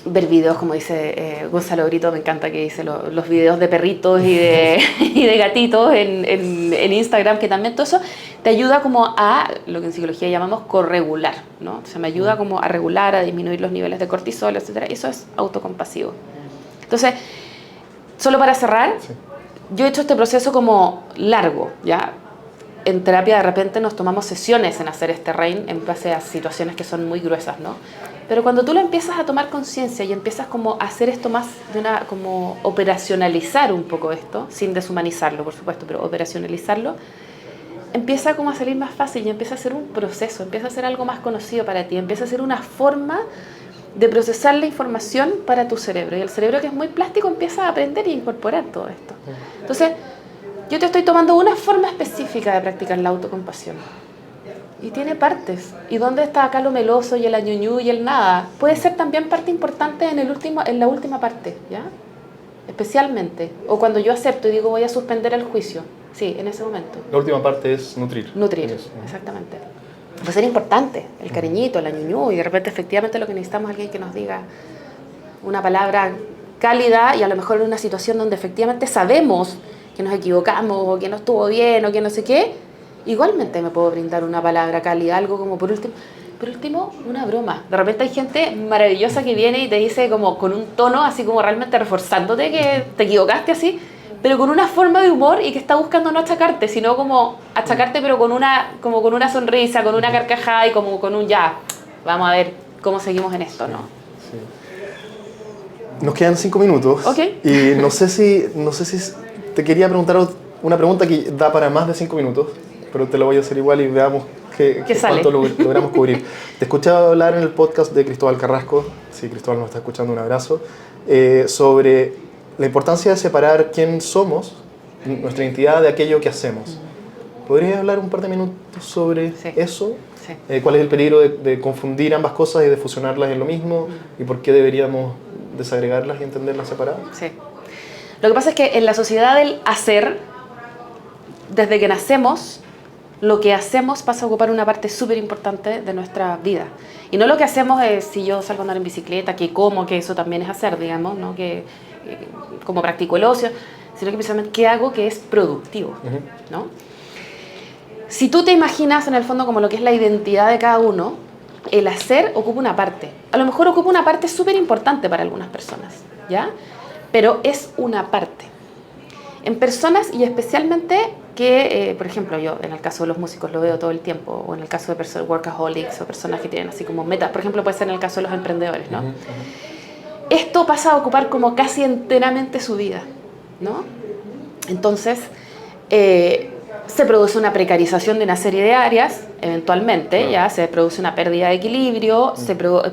Ver videos, como dice Gonzalo Brito, me encanta que dice los videos de perritos y de gatitos en Instagram, que también todo eso te ayuda como a lo que en psicología llamamos corregular, ¿no? O sea, me ayuda como a regular, a disminuir los niveles de cortisol, etc. Eso es autocompasivo. Entonces, solo para cerrar, yo he hecho este proceso como largo, ¿ya? En terapia de repente nos tomamos sesiones en hacer este RAIN en base a situaciones que son muy gruesas, ¿no? Pero cuando tú lo empiezas a tomar conciencia y empiezas como a hacer esto más de como operacionalizar un poco esto, sin deshumanizarlo, por supuesto, pero operacionalizarlo, empieza como a salir más fácil y empieza a ser un proceso, empieza a ser algo más conocido para ti, empieza a ser una forma de procesar la información para tu cerebro. Y el cerebro, que es muy plástico, empieza a aprender y a incorporar todo esto. Entonces, yo te estoy tomando una forma específica de practicar la autocompasión. Y tiene partes. ¿Y dónde está acá lo meloso y el añuñú y el nada? Puede ser también parte importante en la última parte, ¿ya? Especialmente. O cuando yo acepto y digo voy a suspender el juicio. Sí, en ese momento. La última parte es nutrir. Nutrir, exactamente. Puede ser importante, el cariñito, el añuñú, y de repente efectivamente lo que necesitamos es alguien que nos diga una palabra cálida y a lo mejor en una situación donde efectivamente sabemos que nos equivocamos o que no estuvo bien o que no sé qué, igualmente me puedo brindar una palabra cálida, algo como por último, una broma. De repente hay gente maravillosa que viene y te dice como con un tono así como realmente reforzándote que te equivocaste así, pero con una forma de humor y que está buscando no achacarte, sino como achacarte pero con una sonrisa, con una carcajada y como con un ya, vamos a ver cómo seguimos en esto, ¿no? Sí. Nos quedan 5 minutos. Okay. Y no sé si te quería preguntar una pregunta que da para más de 5 minutos, pero te lo voy a hacer igual y veamos cuánto logramos cubrir. Te escuchaba hablar en el podcast de Cristóbal Carrasco, si Cristóbal nos está escuchando, un abrazo, sobre la importancia de separar quién somos, nuestra identidad, de aquello que hacemos. ¿Podrías hablar un par de minutos sobre eso? Sí. ¿Cuál es el peligro de confundir ambas cosas y de fusionarlas en lo mismo? ¿Y por qué deberíamos desagregarlas y entenderlas separadas? Sí. Lo que pasa es que en la sociedad del hacer, desde que nacemos, lo que hacemos pasa a ocupar una parte súper importante de nuestra vida. Y no lo que hacemos es, si yo salgo a andar en bicicleta, que como, que eso también es hacer, digamos, ¿no? Que como practico el ocio, sino que precisamente qué hago que es productivo, ¿no? Si tú te imaginas en el fondo como lo que es la identidad de cada uno, el hacer ocupa una parte. A lo mejor ocupa una parte súper importante para algunas personas, ¿ya? Pero es una parte. En personas y especialmente que, por ejemplo, yo en el caso de los músicos lo veo todo el tiempo, o en el caso de personas workaholics o personas que tienen así como metas, por ejemplo puede ser en el caso de los emprendedores, ¿no? Esto pasa a ocupar como casi enteramente su vida, ¿no? Entonces, se produce una precarización de una serie de áreas, eventualmente, ya se produce una pérdida de equilibrio,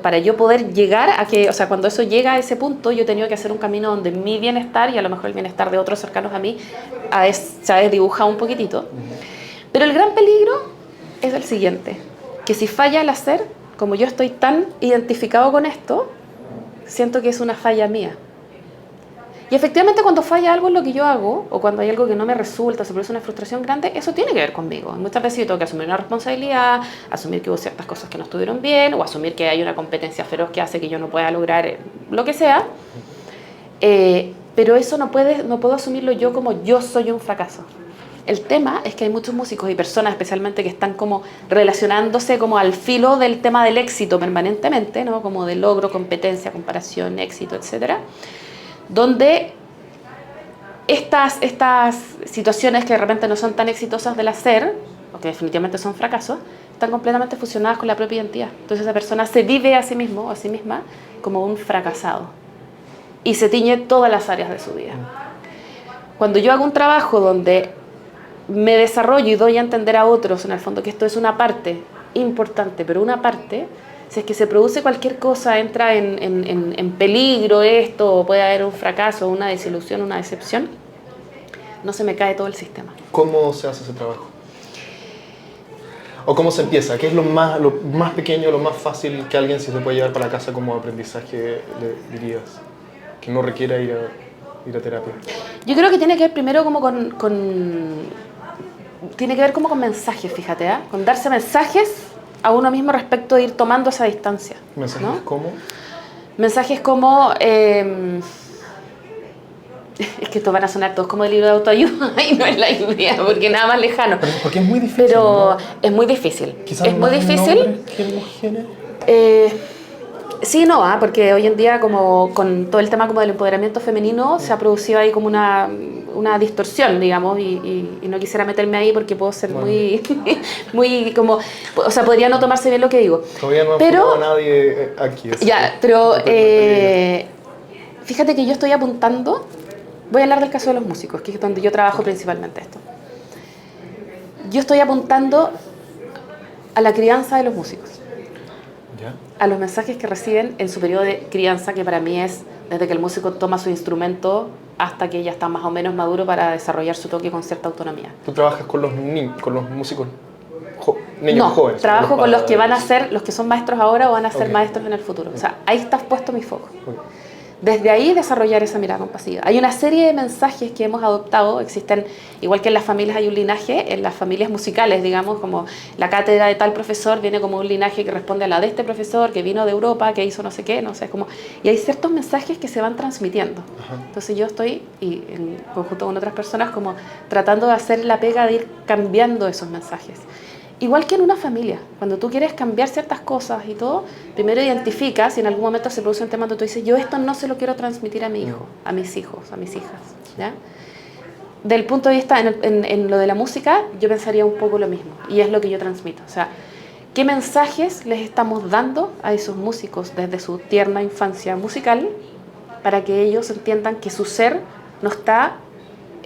para yo poder llegar a que, o sea, cuando eso llega a ese punto, yo he tenido que hacer un camino donde mi bienestar y a lo mejor el bienestar de otros cercanos a mí se ha desdibujado un poquitito. Pero el gran peligro es el siguiente, que si falla el hacer, como yo estoy tan identificado con esto, siento que es una falla mía. Y efectivamente cuando falla algo en lo que yo hago, o cuando hay algo que no me resulta, se produce una frustración grande, eso tiene que ver conmigo. Muchas veces yo tengo que asumir una responsabilidad, asumir que hubo ciertas cosas que no estuvieron bien, o asumir que hay una competencia feroz que hace que yo no pueda lograr lo que sea. Pero eso no puedo asumirlo yo como yo soy un fracaso. El tema es que hay muchos músicos y personas especialmente que están como relacionándose como al filo del tema del éxito permanentemente, ¿no? Como de logro, competencia, comparación, éxito, etcétera, donde estas situaciones que de repente no son tan exitosas del hacer, o que definitivamente son fracasos, están completamente fusionadas con la propia identidad. Entonces esa persona se vive a sí mismo o a sí misma como un fracasado y se tiñe todas las áreas de su vida. Cuando yo hago un trabajo donde me desarrollo y doy a entender a otros, en el fondo, que esto es una parte importante, pero una parte, si es que se produce cualquier cosa, entra en peligro esto, o puede haber un fracaso, una desilusión, una decepción, no se me cae todo el sistema. ¿Cómo se hace ese trabajo? ¿O cómo se empieza? ¿Qué es lo más pequeño, lo más fácil que alguien se puede llevar para casa como aprendizaje, le dirías? Que no requiera ir a terapia. Yo creo que tiene que ver primero como tiene que ver como con mensajes, fíjate, ¿eh? Con darse mensajes a uno mismo respecto de ir tomando esa distancia. ¿Mensajes, ¿no? ¿Cómo? Mensajes como... es que estos van a sonar todos como de libro de autoayuda y no es la idea, porque nada más lejano. Porque es muy difícil. Pero ¿no? es muy difícil. Quizás es muy difícil. Que mujeres. Sí, no, porque hoy en día como con todo el tema como del empoderamiento femenino se ha producido ahí como una distorsión, digamos, y no quisiera meterme ahí porque puedo ser muy como, o sea, podría no tomarse bien lo que digo. Todavía no ha a nadie aquí. Ya, pero fíjate que yo estoy apuntando, voy a hablar del caso de los músicos, que es donde yo trabajo principalmente esto. Yo estoy apuntando a la crianza de los músicos. A los mensajes que reciben en su periodo de crianza, que para mí es desde que el músico toma su instrumento hasta que ya está más o menos maduro para desarrollar su toque con cierta autonomía. ¿Tú trabajas con los músicos niños jóvenes? No, trabajo con los que van a ser, los que son maestros ahora o van a ser maestros en el futuro. O sea, ahí está puesto mi foco. Desde ahí desarrollar esa mirada compasiva. Hay una serie de mensajes que hemos adoptado, existen, igual que en las familias hay un linaje, en las familias musicales, digamos, como la cátedra de tal profesor viene como un linaje que responde a la de este profesor, que vino de Europa, que hizo no sé qué, no sé, como... Y hay ciertos mensajes que se van transmitiendo. Entonces yo estoy, y en conjunto con otras personas, como tratando de hacer la pega de ir cambiando esos mensajes. Igual que en una familia, cuando tú quieres cambiar ciertas cosas y todo, primero identificas y en algún momento se produce un tema donde tú dices, yo esto no se lo quiero transmitir a mi hijo, a mis hijos, a mis hijas, ¿ya? Del punto de vista, en lo de la música, yo pensaría un poco lo mismo, y es lo que yo transmito. O sea, ¿qué mensajes les estamos dando a esos músicos desde su tierna infancia musical para que ellos entiendan que su ser no está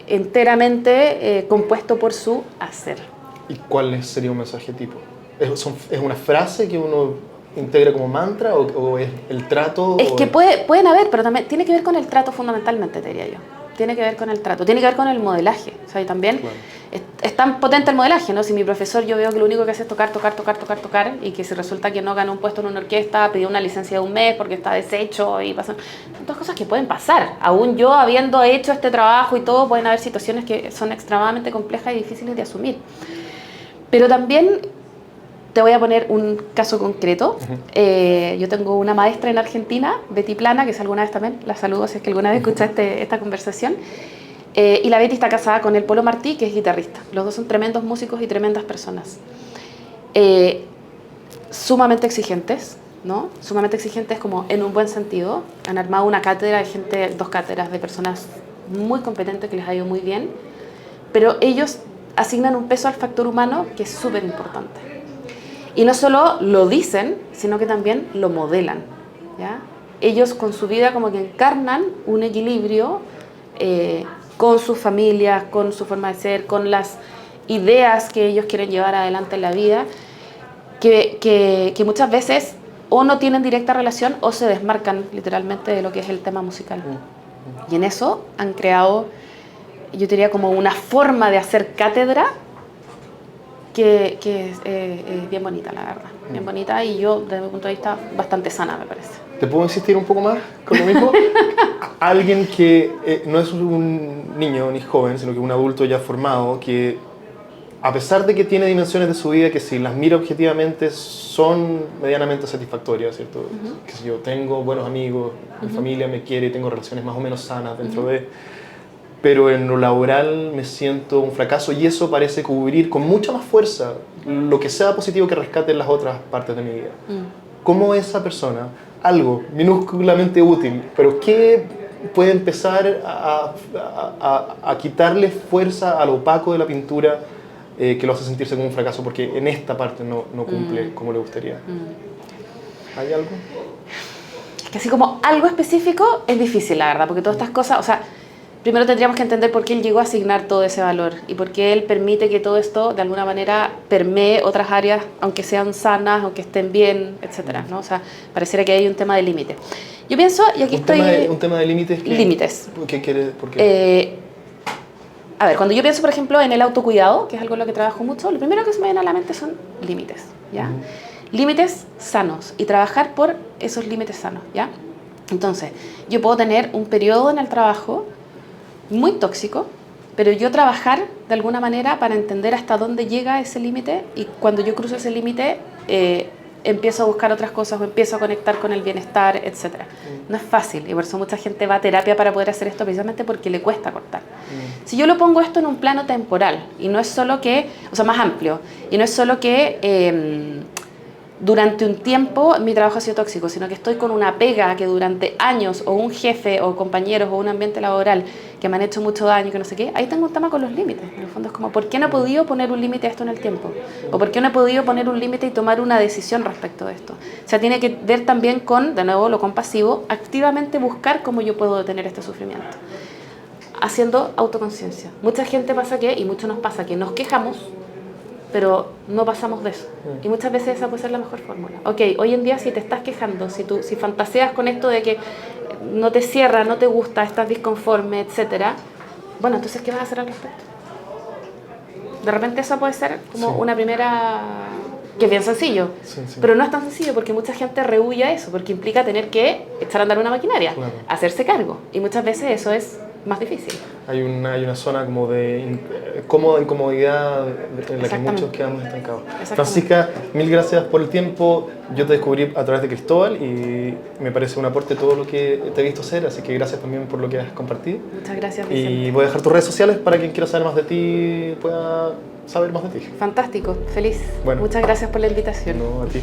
enteramente compuesto por su hacer? ¿Y cuál sería un mensaje tipo? ¿Es una frase que uno integra como mantra o es el trato? Es que pueden haber, pero también tiene que ver con el trato fundamentalmente, te diría yo. Tiene que ver con el trato, tiene que ver con el modelaje. O sea, y también es tan potente el modelaje, ¿no? Si mi profesor yo veo que lo único que hace es tocar, y que si resulta que no gana un puesto en una orquesta, pidió una licencia de un mes porque está deshecho y pasan... Son dos cosas que pueden pasar. Aún yo habiendo hecho este trabajo y todo, pueden haber situaciones que son extremadamente complejas y difíciles de asumir. Pero también te voy a poner un caso concreto. Yo tengo una maestra en Argentina, Betty Plana, que si alguna vez también la saludo si es que alguna vez escuchaste esta conversación. Y la Betty está casada con el Polo Martí, que es guitarrista. Los dos son tremendos músicos y tremendas personas. Sumamente exigentes, ¿no? Sumamente exigentes como en un buen sentido. Han armado una cátedra de gente, 2 cátedras de personas muy competentes que les ha ido muy bien. Pero ellos asignan un peso al factor humano que es súper importante. Y no solo lo dicen, sino que también lo modelan, ¿ya? Ellos con su vida como que encarnan un equilibrio con sus familias, con su forma de ser, con las ideas que ellos quieren llevar adelante en la vida, que muchas veces o no tienen directa relación o se desmarcan literalmente de lo que es el tema musical. Y en eso han creado, yo diría, como una forma de hacer cátedra que es bien bonita, la verdad. Bien bonita, y yo, desde mi punto de vista, bastante sana, me parece. ¿Te puedo insistir un poco más con lo mismo? Alguien que no es un niño ni joven, sino que un adulto ya formado, que a pesar de que tiene dimensiones de su vida que si las mira objetivamente son medianamente satisfactorias, ¿cierto? Que si yo tengo buenos amigos, mi familia me quiere y tengo relaciones más o menos sanas dentro de... Pero en lo laboral me siento un fracaso, y eso parece cubrir con mucha más fuerza lo que sea positivo que rescate en las otras partes de mi vida. ¿Cómo esa persona, algo minúsculamente útil, pero qué puede empezar a quitarle fuerza al opaco de la pintura que lo hace sentirse como un fracaso porque en esta parte no cumple como le gustaría? ¿Hay algo? Es que así como algo específico es difícil, la verdad, porque todas estas cosas, o sea, primero tendríamos que entender por qué él llegó a asignar todo ese valor y por qué él permite que todo esto de alguna manera permee otras áreas, aunque sean sanas, aunque estén bien, etcétera, ¿no? O sea, pareciera que hay un tema de límite. Yo pienso, y aquí ¿Un tema de límites? Límites. ¿Qué quiere? ¿Por qué? A ver, cuando yo pienso, por ejemplo, en el autocuidado, que es algo en lo que trabajo mucho, lo primero que se me viene a la mente son límites, ¿ya? Límites sanos y trabajar por esos límites sanos, ¿ya? Entonces, yo puedo tener un periodo en el trabajo muy tóxico, pero yo trabajar de alguna manera para entender hasta dónde llega ese límite, y cuando yo cruzo ese límite empiezo a buscar otras cosas o empiezo a conectar con el bienestar, etc. No es fácil, y por eso mucha gente va a terapia para poder hacer esto, precisamente porque le cuesta cortar. Si yo lo pongo esto en un plano temporal, y no es solo que, o sea, más amplio, y no es solo que durante un tiempo mi trabajo ha sido tóxico, sino que estoy con una pega que durante años, o un jefe, o compañeros, o un ambiente laboral que me han hecho mucho daño, que no sé qué, ahí tengo un tema con los límites. En el fondo es como, ¿por qué no he podido poner un límite a esto en el tiempo? ¿O por qué no he podido poner un límite y tomar una decisión respecto de esto? O sea, tiene que ver también con, de nuevo, lo compasivo, activamente buscar cómo yo puedo detener este sufrimiento, haciendo autoconciencia. Mucha gente pasa que, y mucho nos pasa, que nos quejamos, pero no pasamos de eso. Y muchas veces esa puede ser la mejor fórmula. Ok, hoy en día si te estás quejando, si fantaseas con esto de que no te cierra, no te gusta, estás disconforme, etcétera, bueno, entonces, ¿qué vas a hacer al respecto? De repente eso puede ser como una primera... que es bien sencillo, pero no es tan sencillo porque mucha gente rehúye a eso, porque implica tener que echar a andar una maquinaria, hacerse cargo, y muchas veces eso es más difícil. Hay una zona como de cómoda incomodidad en la que muchos quedamos estancados. Francisca, mil gracias por el tiempo. Yo te descubrí a través de Cristóbal y me parece un aporte todo lo que te he visto hacer, así que gracias también por lo que has compartido. Muchas gracias, Vicente. Y voy a dejar tus redes sociales para quien quiera saber más de ti pueda saber más de ti. Fantástico, feliz. Bueno, muchas gracias por la invitación. No, a ti.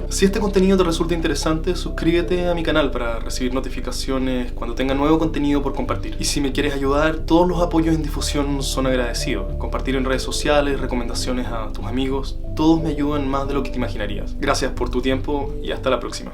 Si este contenido te resulta interesante, suscríbete a mi canal para recibir notificaciones cuando tenga nuevo contenido por compartir. Y si me quieres ayudar, todos los apoyos en difusión son agradecidos. Compartir en redes sociales, recomendaciones a tus amigos, todos me ayudan más de lo que te imaginarías. Gracias por tu tiempo y hasta la próxima.